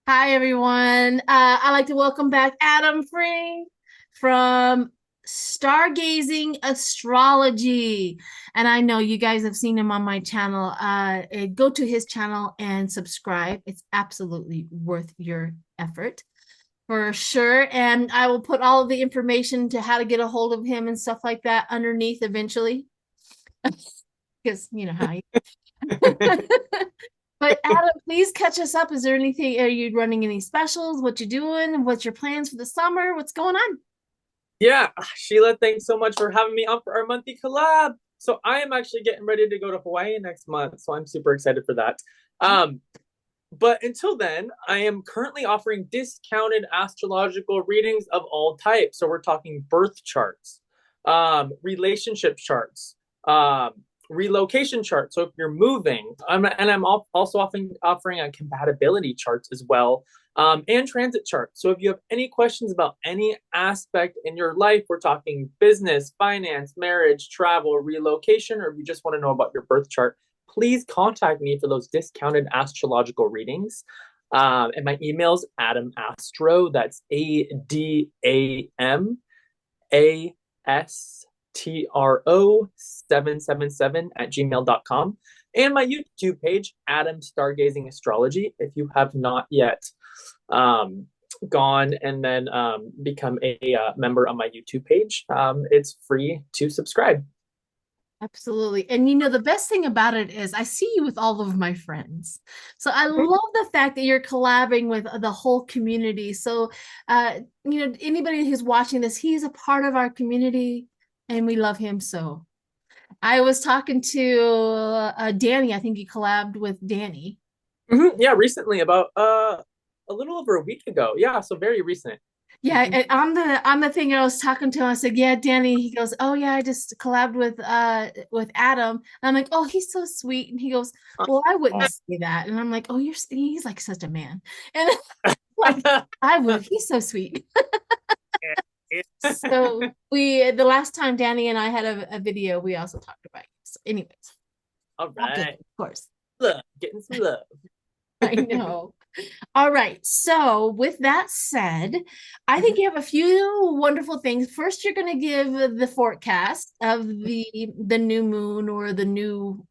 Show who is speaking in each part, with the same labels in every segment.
Speaker 1: Hi, everyone. I'd like to welcome back Adam Free from Stargazing Astrology. And I know you guys have seen him on my channel. Go to his channel and subscribe. It's absolutely worth your effort for sure. And I will put all of the information to how to get a hold of him and stuff like that underneath eventually. Because you know how he But Adam, please catch us up. Is there anything? Are you running any specials? What you doing? What's your plans for the summer? What's going on?
Speaker 2: Yeah, Sheila, thanks so much for having me on for our monthly collab. So I am actually getting ready to go to Hawaii next month, so I'm super excited for that. Um, but until then, I am currently offering discounted astrological readings of all types. So we're talking birth charts, relationship charts, um, relocation charts. So if you're moving, I'm also offering a compatibility charts as well, and transit charts. So if you have any questions about any aspect in your life, we're talking business, finance, marriage, travel, relocation, or if you just want to know about your birth chart, please contact me for those discounted astrological readings. And my email is Adam Astro. That's ADAMASTRO 777 at gmail.com. And my YouTube page, Adam Stargazing Astrology, if you have not yet um, gone and then become a member on my YouTube page. It's free to subscribe.
Speaker 1: Absolutely. And you know, the best thing about it is I see you with all of my friends. So I love the fact that you're collaborating with the whole community. So, anybody who's watching this, he's a part of our community and we love him so. I was talking to Danny. I think you collabed with Danny.
Speaker 2: Yeah, recently, about a little over a week ago. Yeah, so very recent.
Speaker 1: Yeah, and on the thing I was talking to him, I said, "Yeah, Danny." He goes, "Oh yeah, I just collabed with Adam." And I'm like, "Oh, he's so sweet." And he goes, "Well, I wouldn't say that." And I'm like, "Oh, he's like such a man." And like I would. He's so sweet. So the last time Danny and I had a video, we also talked about you. So, anyways,
Speaker 2: All
Speaker 1: all good,
Speaker 2: right.
Speaker 1: of course.
Speaker 2: Love, getting some love.
Speaker 1: I know. All right. So, with that said, I think you have a few wonderful things. First, you're going to give the forecast of the new moon or the new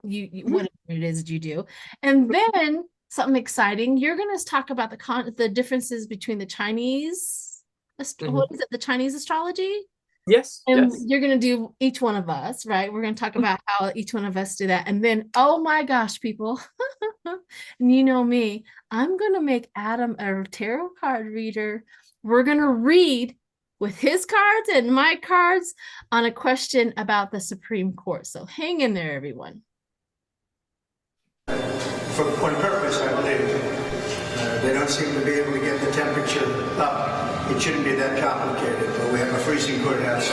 Speaker 1: whatever it is that you do, and then something exciting. You're going to talk about the differences between the Chinese. What is it? The Chinese astrology.
Speaker 2: Yes, yes.
Speaker 1: And you're going to do each one of us, right? We're going to talk about how each one of us do that. And then, oh my gosh, people, and you know me, I'm going to make Adam a tarot card reader. We're going to read with his cards and my cards on a question about the Supreme Court. So hang in there, everyone.
Speaker 3: For one purpose, I believe. They don't seem to be able to get the temperature up. It shouldn't be that complicated, but we have a freezing courthouse.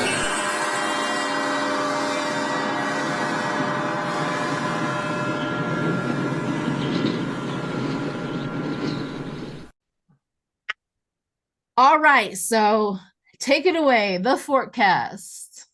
Speaker 1: All right, so take it away, the forecast.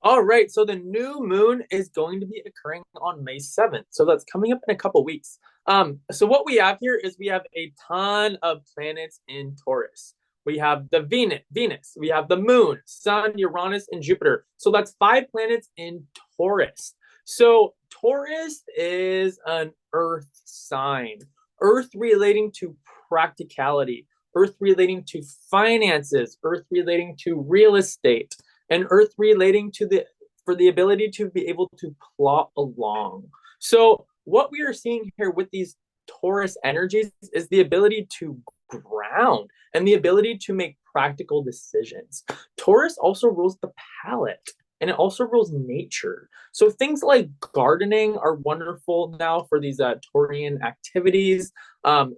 Speaker 2: All right. So the new moon is going to be occurring on May 7th. So that's coming up in a couple weeks. So what we have here is we have a ton of planets in Taurus. We have the Venus, we have the moon, Sun, Uranus, and Jupiter. So that's 5 planets in Taurus. So Taurus is an earth sign, earth relating to practicality, earth relating to finances, earth relating to real estate, and earth relating to the ability to be able to plot along. So what we are seeing here with these Taurus energies is the ability to ground and the ability to make practical decisions. Taurus also rules the palate and it also rules nature. So things like gardening are wonderful now for these Taurian activities.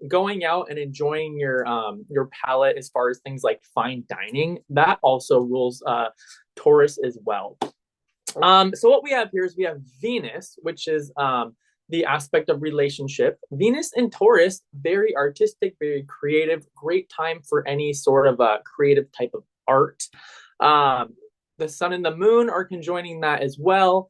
Speaker 2: Going out and enjoying your palate as far as things like fine dining, that also rules Taurus as well. So what we have here is we have Venus, which is the aspect of relationship. Venus and Taurus, very artistic, very creative, great time for any sort of creative type of art. The sun and the moon are conjoining that as well.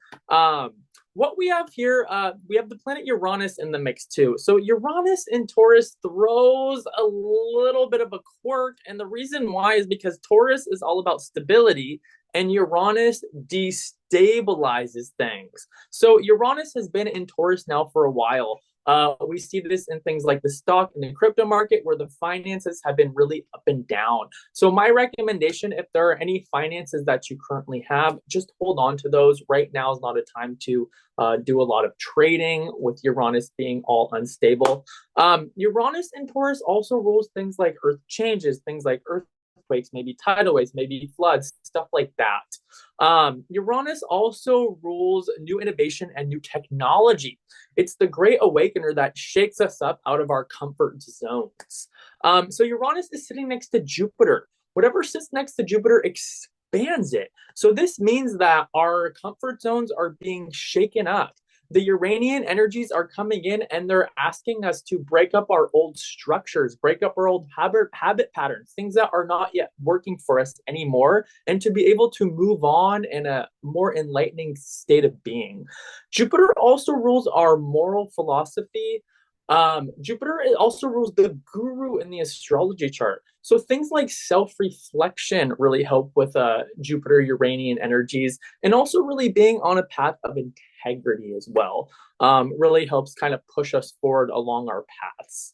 Speaker 2: what we have here, we have the planet Uranus in the mix too. So Uranus in Taurus throws a little bit of a quirk. And the reason why is because Taurus is all about stability and Uranus destabilizes things. So Uranus has been in Taurus now for a while. We see this in things like the stock and the crypto market where the finances have been really up and down. So my recommendation, if there are any finances that you currently have, just hold on to those. Right now is not a time to do a lot of trading with Uranus being all unstable. Uranus in Taurus also rules things like earth changes, things like earthquakes, maybe tidal waves, maybe floods, stuff like that. Uranus also rules new innovation and new technology. It's the great awakener that shakes us up out of our comfort zones. So Uranus is sitting next to Jupiter. Whatever sits next to Jupiter expands it. So this means that our comfort zones are being shaken up. The Uranian energies are coming in and they're asking us to break up our old structures, break up our old habit patterns, things that are not yet working for us anymore, and to be able to move on in a more enlightening state of being. Jupiter also rules our moral philosophy. Jupiter also rules the guru in the astrology chart. So things like self-reflection really help with Jupiter Uranian energies, and also really being on a path of integrity as well. Really helps kind of push us forward along our paths.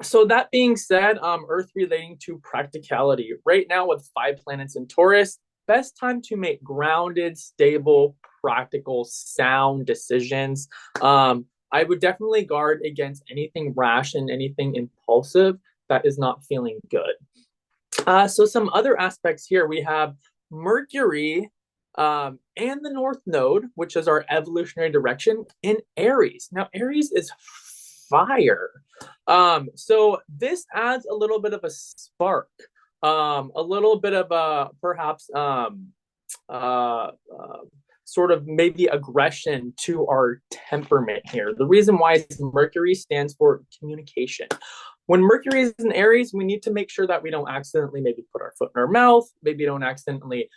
Speaker 2: So that being said, Earth relating to practicality. Right now with 5 planets in Taurus, best time to make grounded, stable, practical, sound decisions. I would definitely guard against anything rash and anything impulsive that is not feeling good. So some other aspects here, we have Mercury and the North Node, which is our evolutionary direction, in Aries. Now, Aries is fire. So this adds a little bit of a spark, a little bit of a perhaps sort of maybe aggression to our temperament here. The reason why is Mercury stands for communication. When Mercury is in Aries, we need to make sure that we don't accidentally maybe put our foot in our mouth, maybe don't accidentally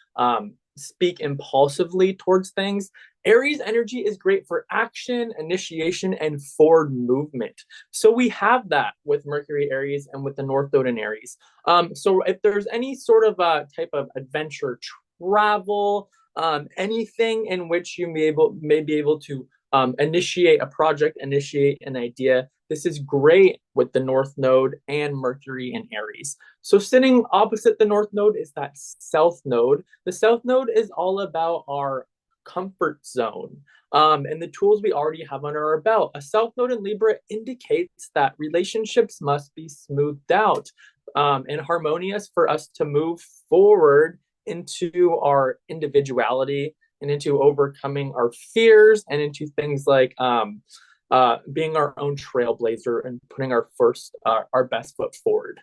Speaker 2: speak impulsively towards things. Aries energy is great for action, initiation, and forward movement. So we have that with Mercury Aries and with the North Node in Aries. So if there's any sort of type of adventure, travel, anything in which you may be able to initiate a project, initiate an idea, this is great with the North Node and Mercury in Aries. So sitting opposite the North Node is that South Node. The South Node is all about our comfort zone and the tools we already have under our belt. A South Node in Libra indicates that relationships must be smoothed out and harmonious for us to move forward into our individuality and into overcoming our fears and into things like being our own trailblazer and putting our best foot forward.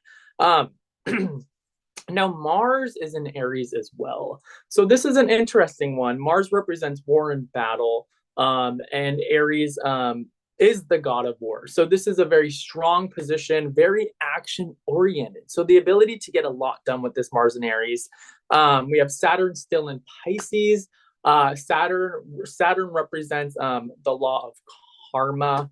Speaker 2: Now, Mars is in Aries as well. So this is an interesting one. Mars represents war and battle, and Aries is the god of war. So this is a very strong position, very action-oriented. So the ability to get a lot done with this Mars in Aries. We have Saturn still in Pisces. Saturn represents the law of karma.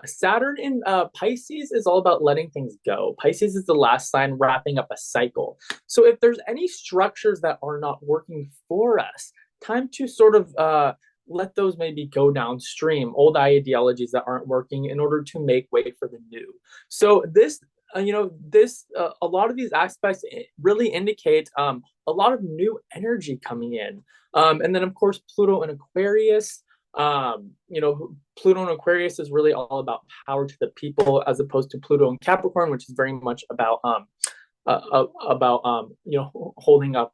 Speaker 2: Saturn in Pisces is all about letting things go. Pisces is the last sign wrapping up a cycle. So if there's any structures that are not working for us, time to sort of let those maybe go downstream, old ideologies that aren't working in order to make way for the new. So this, a lot of these aspects really indicate a lot of new energy coming in. And then of course, Pluto and Aquarius, Pluto and Aquarius is really all about power to the people, as opposed to Pluto and Capricorn, which is very much about holding up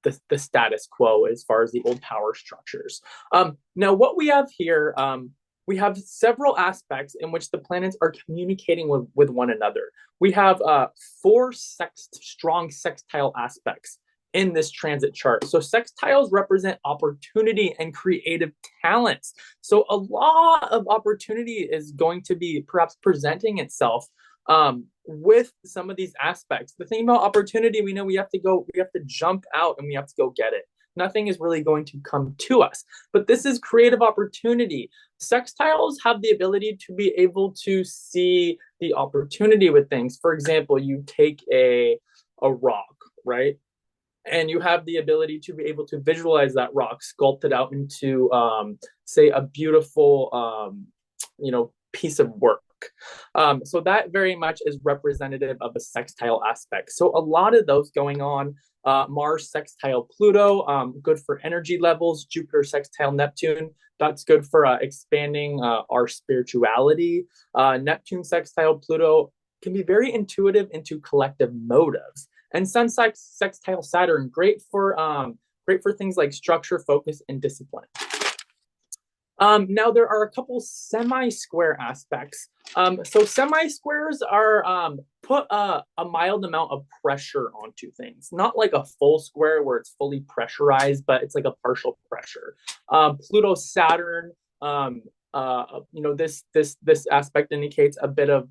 Speaker 2: the status quo as far as the old power structures. Now, what we have here, we have several aspects in which the planets are communicating with one another. We have 4 strong sextile aspects in this transit chart. So sextiles represent opportunity and creative talents. So a lot of opportunity is going to be perhaps presenting itself with some of these aspects. The thing about opportunity, we know we have to jump out and we have to go get it. nothing is really going to come to us. But this is creative opportunity. Sextiles have the ability to be able to see the opportunity with things. For example, you take a rock, right? And you have the ability to be able to visualize that rock, sculpt it out into, say, a beautiful, piece of work. So that very much is representative of a sextile aspect. So a lot of those going on. Mars sextile Pluto, good for energy levels. Jupiter sextile Neptune, that's good for expanding our spirituality. Neptune sextile Pluto can be very intuitive into collective motives. And Sun sextile Saturn, great for things like structure, focus, and discipline. Now there are a couple semi-square aspects. So semi-squares are put a mild amount of pressure onto things, not like a full square where it's fully pressurized, but it's like a partial pressure. Pluto, Saturn, this aspect indicates a bit of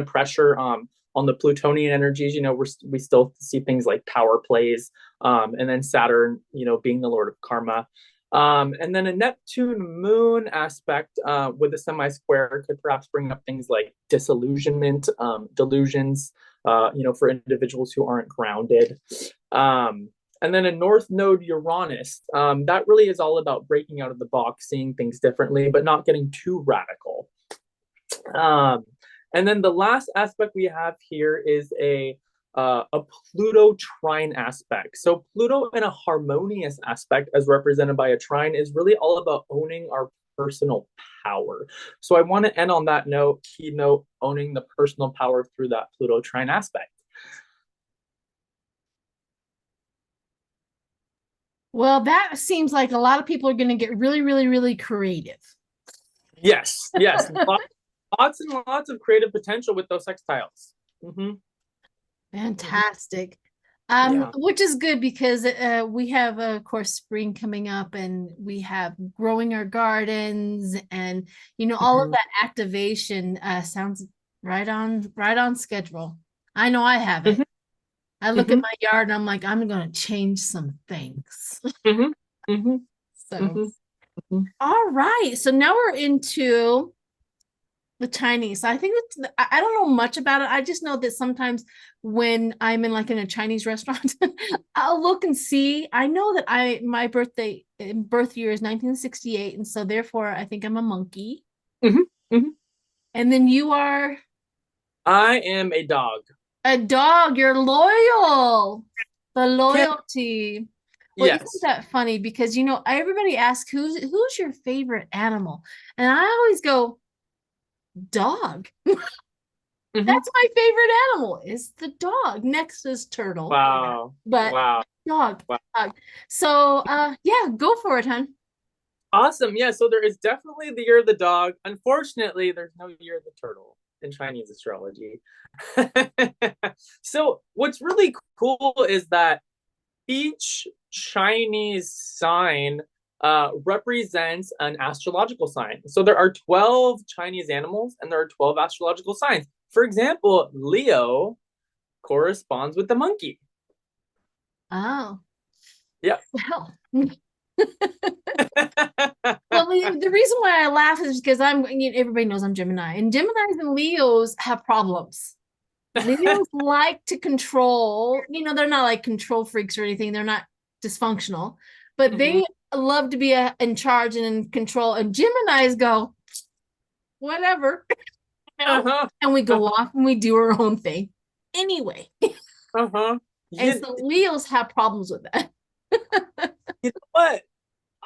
Speaker 2: pressure on the Plutonian energies. We still see things like power plays, and then Saturn, being the lord of karma. And then a Neptune moon aspect with a semi-square could perhaps bring up things like disillusionment, delusions, for individuals who aren't grounded. And then a North Node Uranus, that really is all about breaking out of the box, seeing things differently, but not getting too radical. And then the last aspect we have here is a Pluto trine aspect. So Pluto in a harmonious aspect, as represented by a trine, is really all about owning our personal power. So I want to end on that note, keynote, owning the personal power through that Pluto trine aspect.
Speaker 1: Well, that seems like a lot of people are going to get really, really, really creative.
Speaker 2: Yes. Lots and lots of creative potential with those sextiles. Mm-hmm.
Speaker 1: Fantastic.
Speaker 2: Yeah.
Speaker 1: Which is good because we have, of course, spring coming up, and we have growing our gardens, and all of that activation sounds right on schedule. I know I have it. I look at my yard and I'm like, I'm gonna change some things. So, all right. So now we're into the Chinese. I think I don't know much about it. I just know that sometimes when I'm in a Chinese restaurant, I'll look and see. I know that my birth year is 1968, and so therefore I think I'm a monkey. And then you are?
Speaker 2: I am a dog.
Speaker 1: A dog. You're loyal. The loyalty. Well,
Speaker 2: yes.
Speaker 1: Isn't that funny? Because everybody asks who's your favorite animal, and I always go, dog. That's my favorite animal, is the dog. Next is turtle.
Speaker 2: Wow.
Speaker 1: But dog.
Speaker 2: Wow.
Speaker 1: Dog. So yeah, go for it, hon.
Speaker 2: Awesome. Yeah, so there is definitely the year of the dog. Unfortunately, there's no year of the turtle in Chinese astrology. So what's really cool is that each Chinese sign represents an astrological sign. So there are 12 Chinese animals and there are 12 astrological signs. For example, Leo corresponds with the monkey.
Speaker 1: Oh.
Speaker 2: Yeah.
Speaker 1: Well. Well, the reason why I laugh is because everybody knows I'm Gemini, and Geminis and Leos have problems. Leos like to control, they're not like control freaks or anything. They're not dysfunctional, but they love to be in charge and in control. And Geminis go, whatever. And we go off and we do our own thing anyway. And so Leos have problems with that.
Speaker 2: You know what?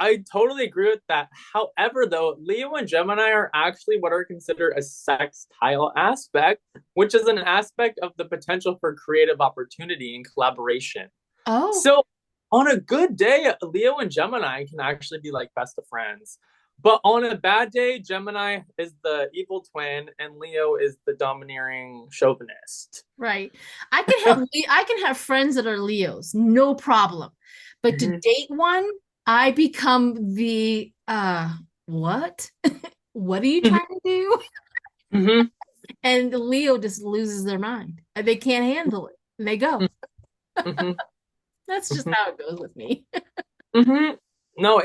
Speaker 2: I totally agree with that. However, though, Leo and Gemini are actually what are considered a sextile aspect, which is an aspect of the potential for creative opportunity and collaboration.
Speaker 1: Oh.
Speaker 2: So on a good day, Leo and Gemini can actually be like best of friends. But on a bad day, Gemini is the evil twin and Leo is the domineering chauvinist.
Speaker 1: Right. I can have friends that are Leos, no problem. But to date one, I become the what? What are you trying to do? And Leo just loses their mind. They can't handle it. And they go. That's just how it goes with me.
Speaker 2: Mm-hmm. No,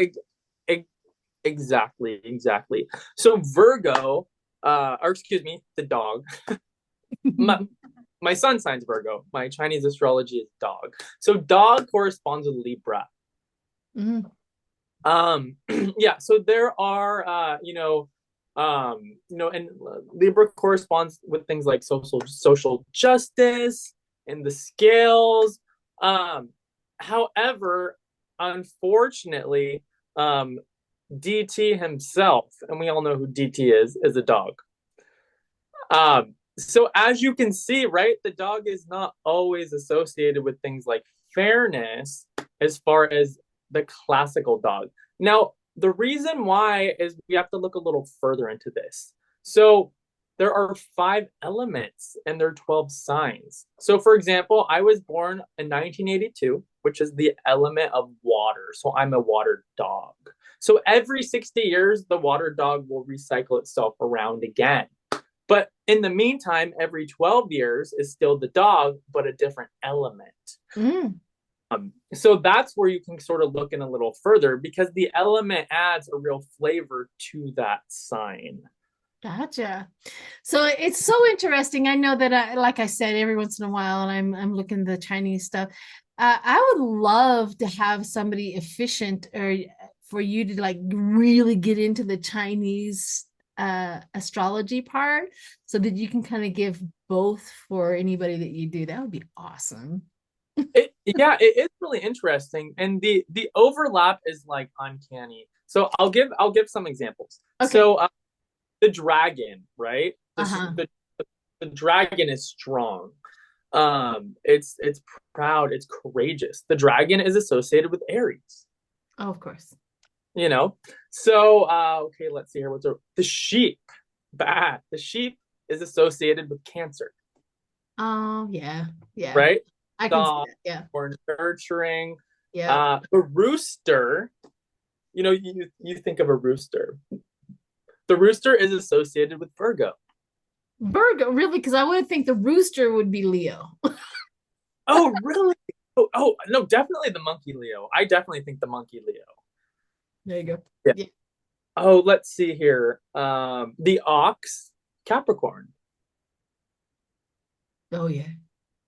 Speaker 2: exactly. So Virgo, or excuse me, the dog. my, my sun sign's Virgo. My Chinese astrology is dog. So dog corresponds with Libra.
Speaker 1: Mhm.
Speaker 2: Yeah, so there are and Libra corresponds with things like social justice and the scales. However, unfortunately, DT himself, and we all know who DT is a dog. So as you can see, right, the dog is not always associated with things like fairness as far as the classical dog. Now, the reason why is we have to look a little further into this. So there are 5 elements and there are 12 signs. So for example, I was born in 1982, which is the element of water. So I'm a water dog. So every 60 years, the water dog will recycle itself around again. But in the meantime, every 12 years is still the dog, but a different element.
Speaker 1: Mm.
Speaker 2: So that's where you can sort of look in a little further because the element adds a real flavor to that sign.
Speaker 1: Gotcha. So it's so interesting. I know that like I said, every once in a while, and I'm looking at the Chinese stuff. I would love to have somebody efficient or for you to like really get into the Chinese astrology part so that you can kind of give both for anybody that you do. That would be awesome.
Speaker 2: Yeah, it is really interesting, and the overlap is like uncanny. So I'll give some examples.
Speaker 1: Okay.
Speaker 2: So the dragon, right?
Speaker 1: Uh-huh.
Speaker 2: The dragon is strong. It's proud, it's courageous. The dragon is associated with Aries.
Speaker 1: Oh, of course.
Speaker 2: You know, so okay, let's see here. The sheep? Bad. The sheep is associated with Cancer,
Speaker 1: Oh, yeah. Yeah.
Speaker 2: right?
Speaker 1: I can see
Speaker 2: Dog
Speaker 1: that. Yeah.
Speaker 2: or nurturing.
Speaker 1: Yeah.
Speaker 2: The rooster, you think of a rooster. The rooster is associated with Virgo.
Speaker 1: Virgo, really? Because I would think the rooster would be Leo.
Speaker 2: Oh, really? Oh, no, definitely the monkey Leo. I definitely think the monkey Leo.
Speaker 1: There you go.
Speaker 2: Yeah.
Speaker 1: Yeah.
Speaker 2: Oh, let's see here. The ox, Capricorn.
Speaker 1: Oh, yeah.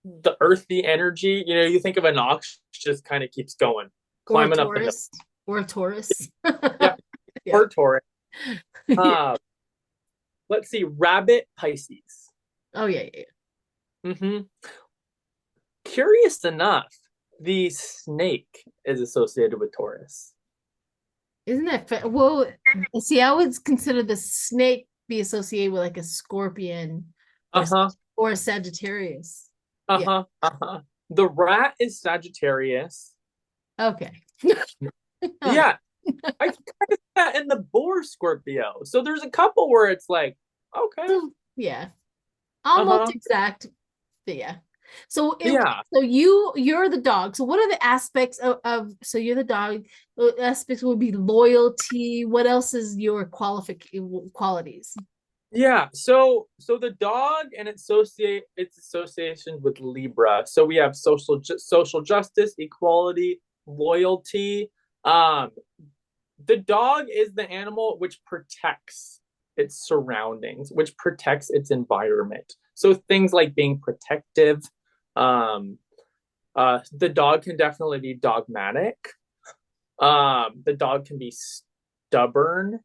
Speaker 2: The earthy energy, you think of an ox, just kind of keeps going,
Speaker 1: Or a
Speaker 2: climbing up the hill.
Speaker 1: Taurus. Or a Taurus.
Speaker 2: Yeah,
Speaker 1: Yeah.
Speaker 2: or Taurus.
Speaker 1: Yeah.
Speaker 2: Let's see, rabbit, Pisces.
Speaker 1: Oh, yeah, yeah.
Speaker 2: Mm-hmm. Curious enough, the snake is associated with Taurus.
Speaker 1: Isn't that fair? Well, see, I would consider the snake be associated with like a scorpion or,
Speaker 2: Uh-huh.
Speaker 1: or a Sagittarius. Yeah.
Speaker 2: Uh-huh. Uh-huh. The rat is Sagittarius.
Speaker 1: Okay.
Speaker 2: Yeah. I can kind of see that in the boar Scorpio. So there's a couple where it's like, okay.
Speaker 1: So, yeah. Almost
Speaker 2: Uh-huh.
Speaker 1: exact. But yeah. So
Speaker 2: Yeah.
Speaker 1: so you're the dog. So what are the aspects of so you're the dog? Aspects would be loyalty. What else is your qualities?
Speaker 2: Yeah. So the dog and its association with Libra. So we have social justice, equality, loyalty. Um, the dog is the animal which protects its surroundings, which protects its environment. So things like being protective. Um, the dog can definitely be dogmatic. The dog can be stubborn,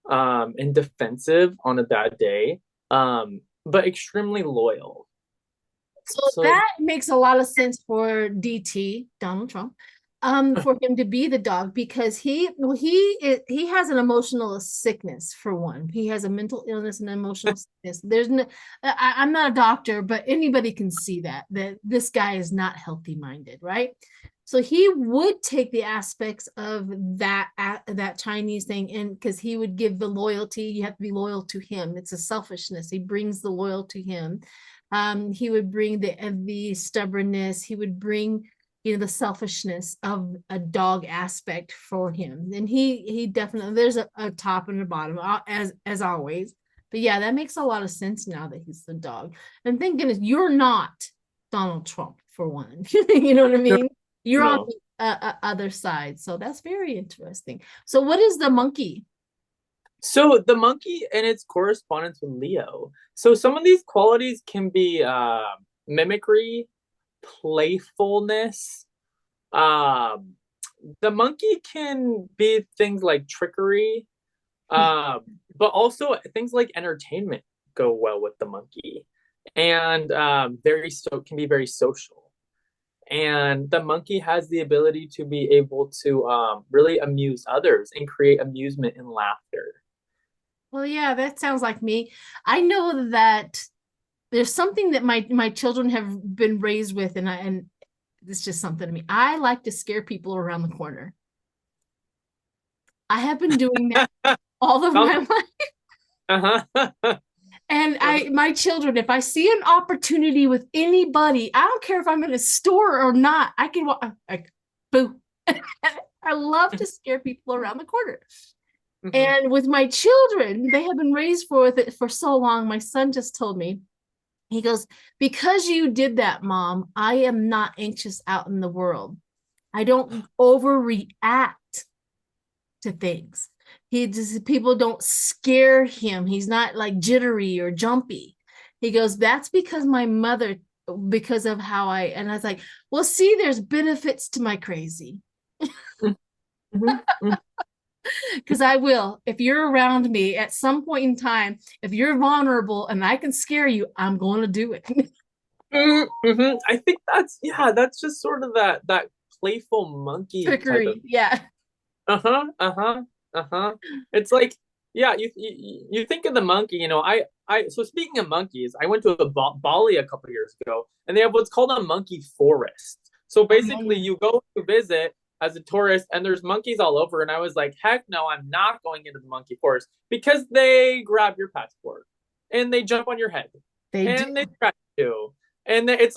Speaker 2: and defensive on a bad day, but extremely loyal.
Speaker 1: So that makes a lot of sense for DT, Donald Trump, for him to be the dog because he has an emotional sickness for one. He has a mental illness and emotional sickness. There's no, I'm not a doctor, but anybody can see that this guy is not healthy minded, right? So he would take the aspects of that Chinese thing, and because he would give the loyalty, you have to be loyal to him. It's a selfishness. He brings the loyal to him. He would bring the stubbornness. He would bring the selfishness of a dog aspect for him. And he definitely there's a top and a bottom as always. But yeah, that makes a lot of sense now that he's the dog. And thank goodness you're not Donald Trump for one. You know what I mean? You're on
Speaker 2: No.
Speaker 1: the other side. So that's very interesting. So what is the monkey?
Speaker 2: So the monkey and its correspondence with Leo. So some of these qualities can be mimicry, playfulness. Um, the monkey can be things like trickery, but also things like entertainment go well with the monkey, and very so can be very social. And the monkey has the ability to be able to really amuse others and create amusement and laughter.
Speaker 1: Well, yeah, that sounds like me. I know that there's something that my children have been raised with, and it's just something to me. I like to scare people around the corner. I have been doing that all of my life.
Speaker 2: Uh-huh.
Speaker 1: And my children, if I see an opportunity with anybody, I don't care if I'm in a store or not, I can walk like boo. I love to scare people around the corner.
Speaker 2: Mhm.
Speaker 1: And with my children, they have been raised for it for so long. My son just told me, he goes, because you did that, mom, I am not anxious out in the world. I don't overreact to things. He just, people don't scare him. He's not like jittery or jumpy. He goes, that's because my mother, because of how and I was like, well, see, there's benefits to my crazy.
Speaker 2: Mhm. Mhm.
Speaker 1: Because I will, if you're around me at some point in time, if you're vulnerable and I can scare you, I'm going to do it.
Speaker 2: Mhm. I think that's just sort of that playful monkey type of.
Speaker 1: Trickery. Yeah.
Speaker 2: Uh-huh, uh-huh, uh-huh. It's like, yeah, you think of the monkey, so speaking of monkeys, I went to Bali a couple years ago, and they have what's called a monkey forest. So
Speaker 1: Oh, yeah,
Speaker 2: basically
Speaker 1: yeah.
Speaker 2: you go to visit as a tourist and there's monkeys all over, and I was like, heck no, I'm not going into the monkey forest because they grab your passport and they jump on your head
Speaker 1: They do.
Speaker 2: and they scratch you. And it's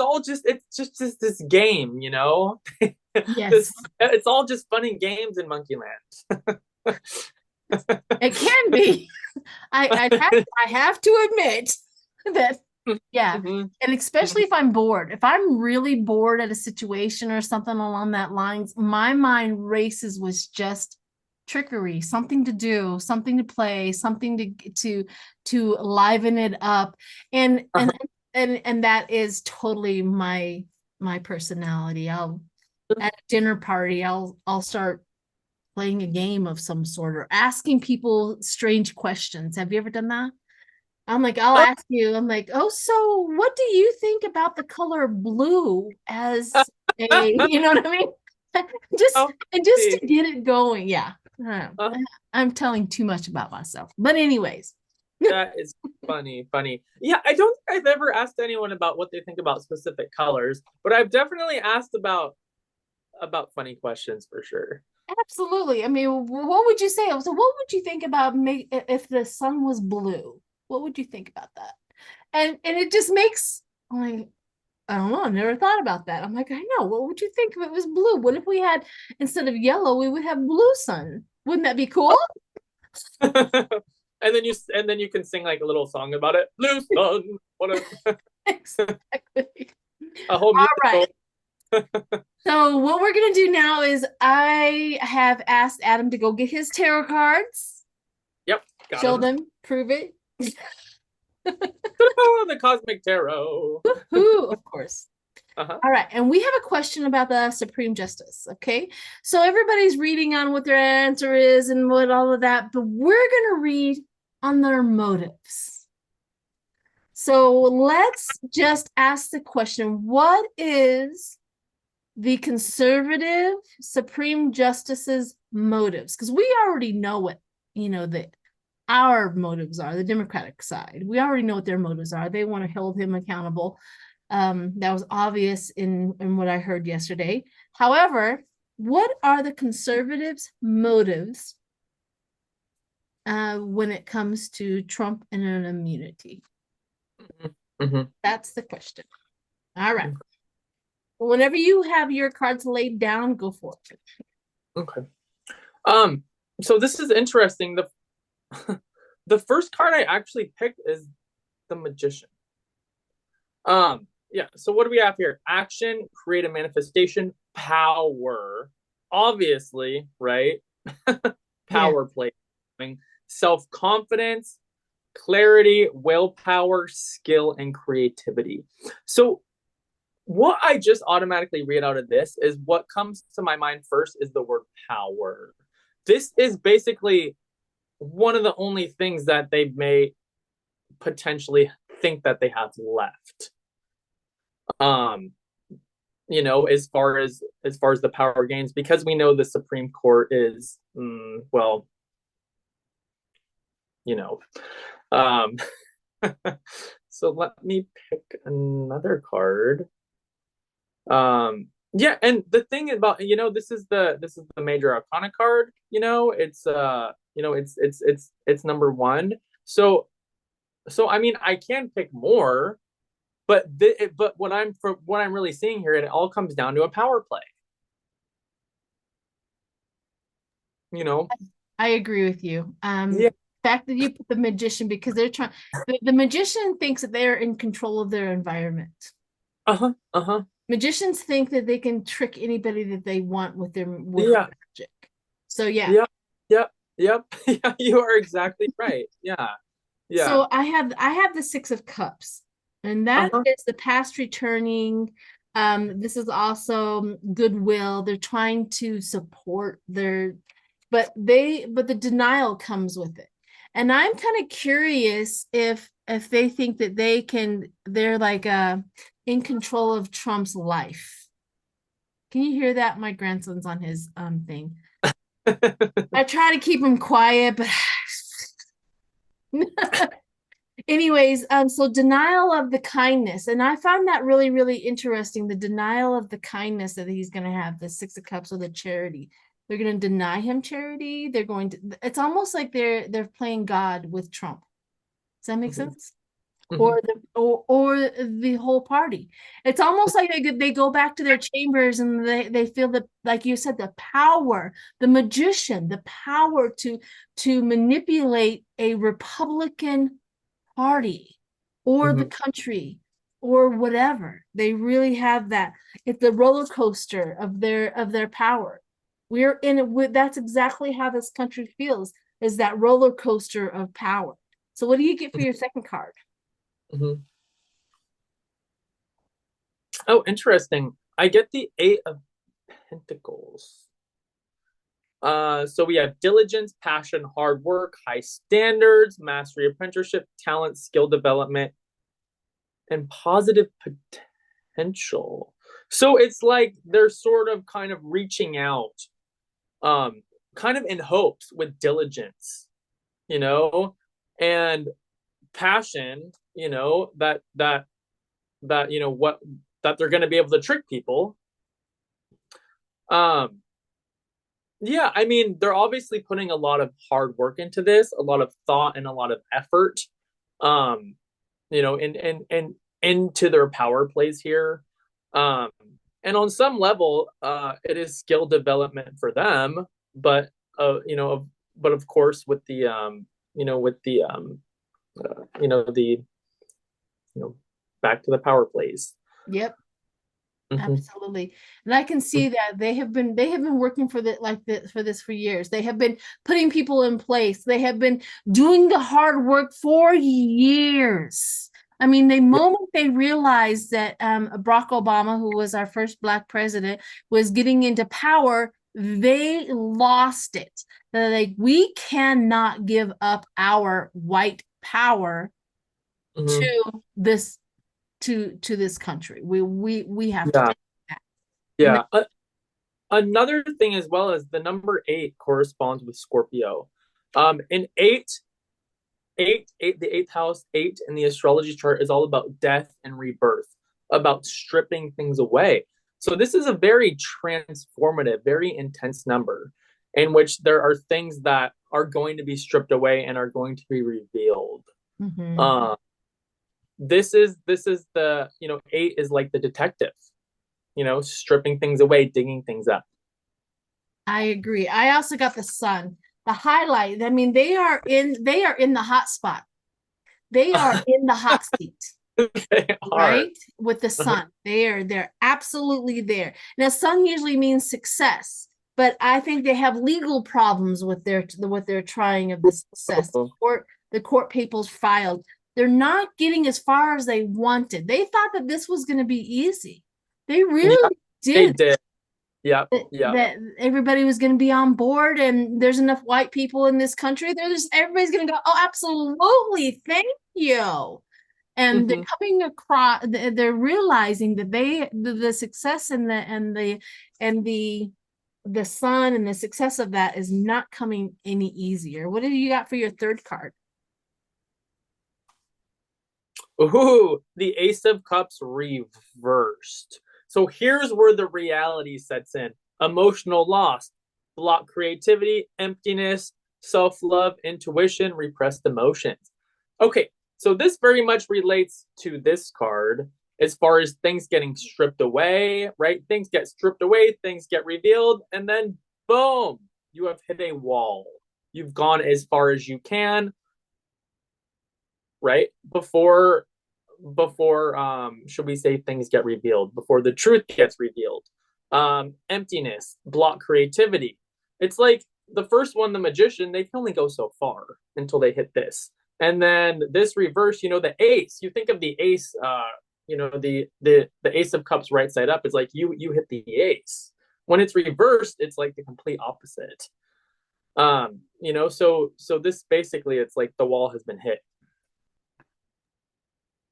Speaker 2: just this game,
Speaker 1: Yes.
Speaker 2: this it's all just fun and games in Monkeyland.
Speaker 1: It can be. I have to admit that, yeah.
Speaker 2: Mhm.
Speaker 1: And especially if I'm bored. If I'm really bored at a situation or something along that lines, my mind races with just trickery, something to do, something to play, something to liven it up. And
Speaker 2: Uh-huh.
Speaker 1: and that is totally my personality. I'll at a dinner party, I'll start playing a game of some sort or asking people strange questions. Have you ever done that? I'm like, I'll ask you, I'm like, oh, so what do you think about the color blue as a, you know what I mean? just
Speaker 2: Oh,
Speaker 1: and just
Speaker 2: see.
Speaker 1: to get it going. Yeah.
Speaker 2: Uh,
Speaker 1: I'm telling too much about myself. But anyways,
Speaker 2: that is funny. Yeah, I don't think I've ever asked anyone about what they think about specific colors, but I've definitely asked about funny questions for sure.
Speaker 1: absolutely. I mean, what would you say? So what would you think about if the sun was blue? What would you think about that? And it just makes like I don't know. I never thought about that. I'm like, I know. What would you think if it was blue? What if we had instead of yellow, we would have blue sun? Wouldn't that be cool?
Speaker 2: And then you can sing like a little song about it. Blue sun, whatever.
Speaker 1: Exactly.
Speaker 2: A whole
Speaker 1: All right.
Speaker 2: musical.
Speaker 1: So what we're gonna do now is I have asked Adam to go get his tarot cards,
Speaker 2: Yep, got
Speaker 1: show
Speaker 2: him.
Speaker 1: them, prove it.
Speaker 2: The Cosmic Tarot.
Speaker 1: Woohoo, of course.
Speaker 2: Uh-huh.
Speaker 1: All right, and we have a question about the Supreme Justice. Okay, so everybody's reading on what their answer is and what all of that, but we're gonna read on their motives. So let's just ask the question: what is the conservative Supreme Justice's motives? Because we already know what that our motives are. The Democratic side, we already know what their motives are. They want to hold him accountable. That was obvious in what I heard yesterday. However, what are the conservatives' motives when it comes to Trump and an immunity?
Speaker 2: Mm-hmm.
Speaker 1: That's the question. All right. Whenever you have your cards laid down, go for it.
Speaker 2: Okay. Um, so this is interesting. The first card I actually picked is the Magician. Yeah, so what do we have here? Action, create a manifestation, power, obviously, right?
Speaker 1: Yeah.
Speaker 2: Power play, self-confidence, clarity, willpower, skill, and creativity. So what I just automatically read out of this is what comes to my mind first is the word power. This is basically one of the only things that they may potentially think that they have left. Um, as far as the power gains, because we know the Supreme Court is well, you know. Um, so let me pick another card. Yeah, and the thing about this is the major arcana card. It's number one. So I mean I can pick more, but what I'm really seeing here, it all comes down to a power play. You know.
Speaker 1: I agree with you.
Speaker 2: Yeah.
Speaker 1: Fact that you put the magician because they're trying. The magician thinks that they're in control of their environment.
Speaker 2: Uh-huh. Uh-huh.
Speaker 1: Magicians think that they can trick anybody that they want with
Speaker 2: Yeah.
Speaker 1: magic. So yeah.
Speaker 2: Yep. Yep. Yep. Yeah, you are exactly right. Yeah. Yeah.
Speaker 1: So I have the Six of Cups, and that
Speaker 2: Uh-huh.
Speaker 1: is the past returning. This is also goodwill. They're trying to support their, but the denial comes with it. And I'm kind of curious if they think that they're like in control of Trump's life. Can you hear that? My grandson's on his thing. I try to keep him quiet, but anyways, so denial of the kindness. And I found that really, really interesting. The denial of the kindness that he's going to have, the Six of Cups or the charity. They're going to deny him charity. They're going to, it's almost like they're playing God with Trump. Does that make sense? Or the whole party. It's almost like they go back to their chambers and they feel that, like you said, the power, the magician, the power to manipulate a Republican party or the country or whatever. They really have that. It's the roller coaster of their power. We're in it. That's exactly how this country feels, is that roller coaster of power. So what do you get for your second card?
Speaker 2: Mhm. Oh, interesting. I get the Eight of Pentacles. So we have diligence, passion, hard work, high standards, mastery, apprenticeship, talent, skill development, and positive potential. So it's like they're sort of kind of reaching out, kind of in hopes with diligence, you know, and passion, what that they're going to be able to trick people. Um, yeah, I mean, they're obviously putting a lot of hard work into this, a lot of thought and a lot of effort, um, and into their power plays here. Um, and on some level, it is skill development for them, but but of course with the the back to the power plays.
Speaker 1: Yep.
Speaker 2: Mm-hmm.
Speaker 1: Absolutely. And I can see that they have been working for this for years. They have been putting people in place. They have been doing the hard work for years. I mean, the moment they realized that Barack Obama, who was our first Black president, was getting into power, they lost it. They're like, we cannot give up our white power
Speaker 2: Mm-hmm.
Speaker 1: to this to this country. We have to
Speaker 2: Yeah,
Speaker 1: take that. And
Speaker 2: yeah. Another thing as well is the number 8 corresponds with Scorpio. In eight, the eighth house, 8 in the astrology chart is all about death and rebirth, about stripping things away. So this is a very transformative, very intense number in which there are things that are going to be stripped away and are going to be revealed.
Speaker 1: Mhm.
Speaker 2: This is the 8 is like the detective, stripping things away, digging things up.
Speaker 1: I agree. I also got the sun, the highlight. I mean, they are in the hot spot. They are in the hot seat.
Speaker 2: They are.
Speaker 1: right? With the sun. They're absolutely there. Now, sun usually means success, but I think they have legal problems with their what they're trying of the success. The court papers filed. They're not getting as far as they wanted. They thought that this was going to be easy. They
Speaker 2: Yeah,
Speaker 1: really
Speaker 2: they
Speaker 1: did.
Speaker 2: did. Yep.
Speaker 1: That,
Speaker 2: Yep.
Speaker 1: that everybody was going to be on board, and there's enough white people in this country. Everybody's going to go, oh, absolutely, thank you. And they're
Speaker 2: Mhm.
Speaker 1: coming across, they're realizing that the success and the sun and the success of that is not coming any easier. What have you got for your third card?
Speaker 2: Ooh, the Ace of Cups reversed. So here's where the reality sets in: emotional loss, block creativity, emptiness, self love, intuition, repressed emotions. Okay, so this very much relates to this card as far as things getting stripped away, right? Things get stripped away, things get revealed, and then boom, you have hit a wall. You've gone as far as you can, right? Before should we say things get revealed, before the truth gets revealed. Emptiness, block creativity. It's like the first one, the magician, they can only go so far until they hit this. And then this reverse, the ace, you think of the ace, the ace of cups right side up, it's like you hit the ace. When it's reversed, it's like the complete opposite. So this basically, it's like the wall has been hit.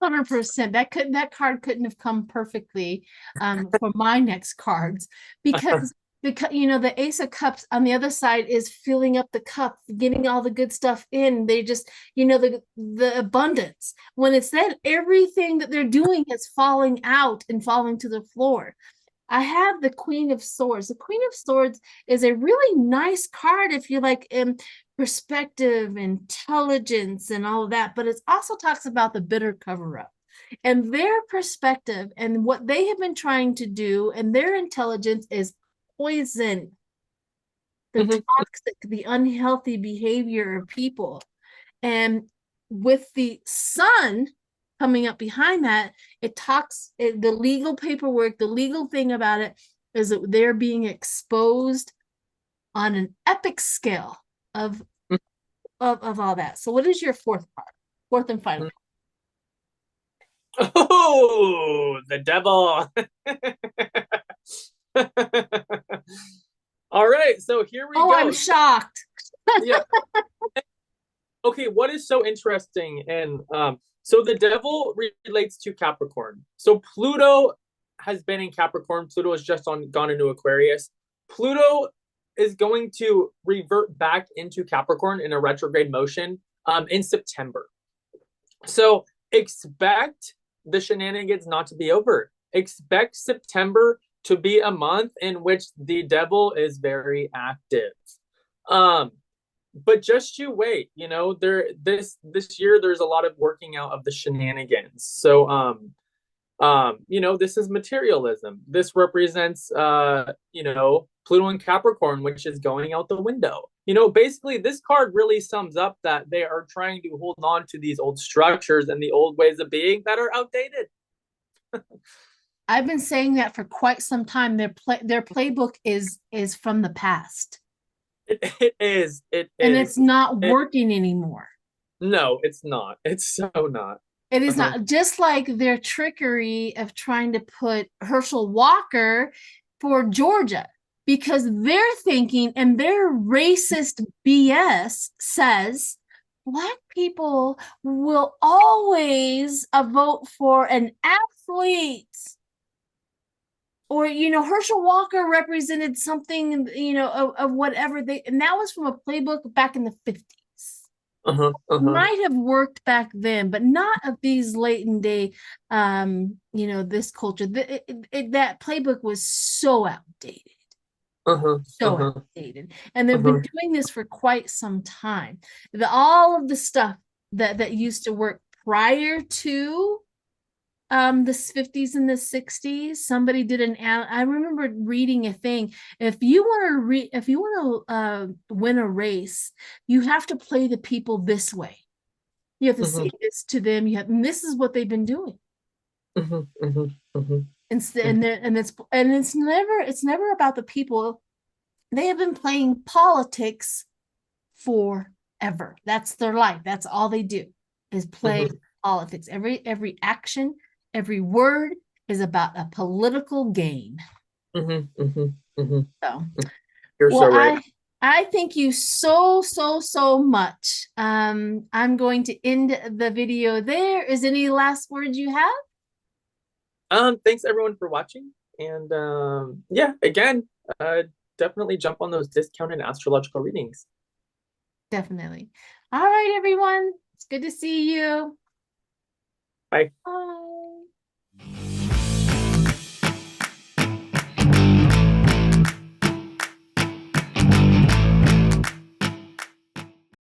Speaker 1: 100%. That card couldn't have come perfectly for my next cards, because the Ace of Cups on the other side is filling up the cup, getting all the good stuff in. They just, the abundance. When it's that, everything that they're doing is falling out and falling to the floor. I have the Queen of Swords. The Queen of Swords is a really nice card if you like perspective, intelligence, and all of that. But it also talks about the bitter cover up and their perspective and what they have been trying to do, and their intelligence is poison the
Speaker 2: Mhm.
Speaker 1: toxic, the unhealthy behavior of people. And with the sun coming up behind that, the legal paperwork, the legal thing about it is that they're being exposed on an epic scale of all that. So what is your fourth part? Fourth and final.
Speaker 2: Oh, the devil. All right, so here we
Speaker 1: Oh,
Speaker 2: go.
Speaker 1: I'm shocked.
Speaker 2: Yeah. Okay, what is so interesting? And so the devil relates to Capricorn. So Pluto has been in Capricorn. Pluto has just gone into Aquarius. Pluto is going to revert back into Capricorn in a retrograde motion in September. So expect the shenanigans not to be over. Expect September to be a month in which the devil is very active. Um, but just you wait, this year there's a lot of working out of the shenanigans. So this is materialism. This represents Pluto and Capricorn, which is going out the window. Basically this card really sums up that they are trying to hold on to these old structures and the old ways of being that are outdated.
Speaker 1: I've been saying that for quite some time. Their playbook is from the past.
Speaker 2: It is.
Speaker 1: And it's not
Speaker 2: It,
Speaker 1: working anymore.
Speaker 2: no, it's not. It's so not.
Speaker 1: It is not, just like their trickery of trying to put Herschel Walker for Georgia, because they're thinking, and their racist BS says Black people will always vote for an athlete. Or, Herschel Walker represented something, of whatever and that was from a playbook back in the 50s. Might have worked back then, but not of these latent day, this culture. That playbook was so outdated. Outdated. And they've been doing this for quite some time. All of the stuff that used to work prior to the 50s and the 60s, somebody did I remember reading a thing. If you want to win a race, you have to play the people this way. You have to say this to them. And this is what they've been doing. Instead, and it's never about the people. They have been playing politics forever. That's their life. That's all they do is play politics. Every action, every word is about a political gain. So,
Speaker 2: You're so right.
Speaker 1: I thank you so much. I'm going to end the video there. Is any last words you have?
Speaker 2: Thanks everyone for watching. And yeah, again, definitely jump on those discounted astrological readings.
Speaker 1: Definitely. All right, everyone. It's good to see you.
Speaker 2: Bye.
Speaker 1: Bye.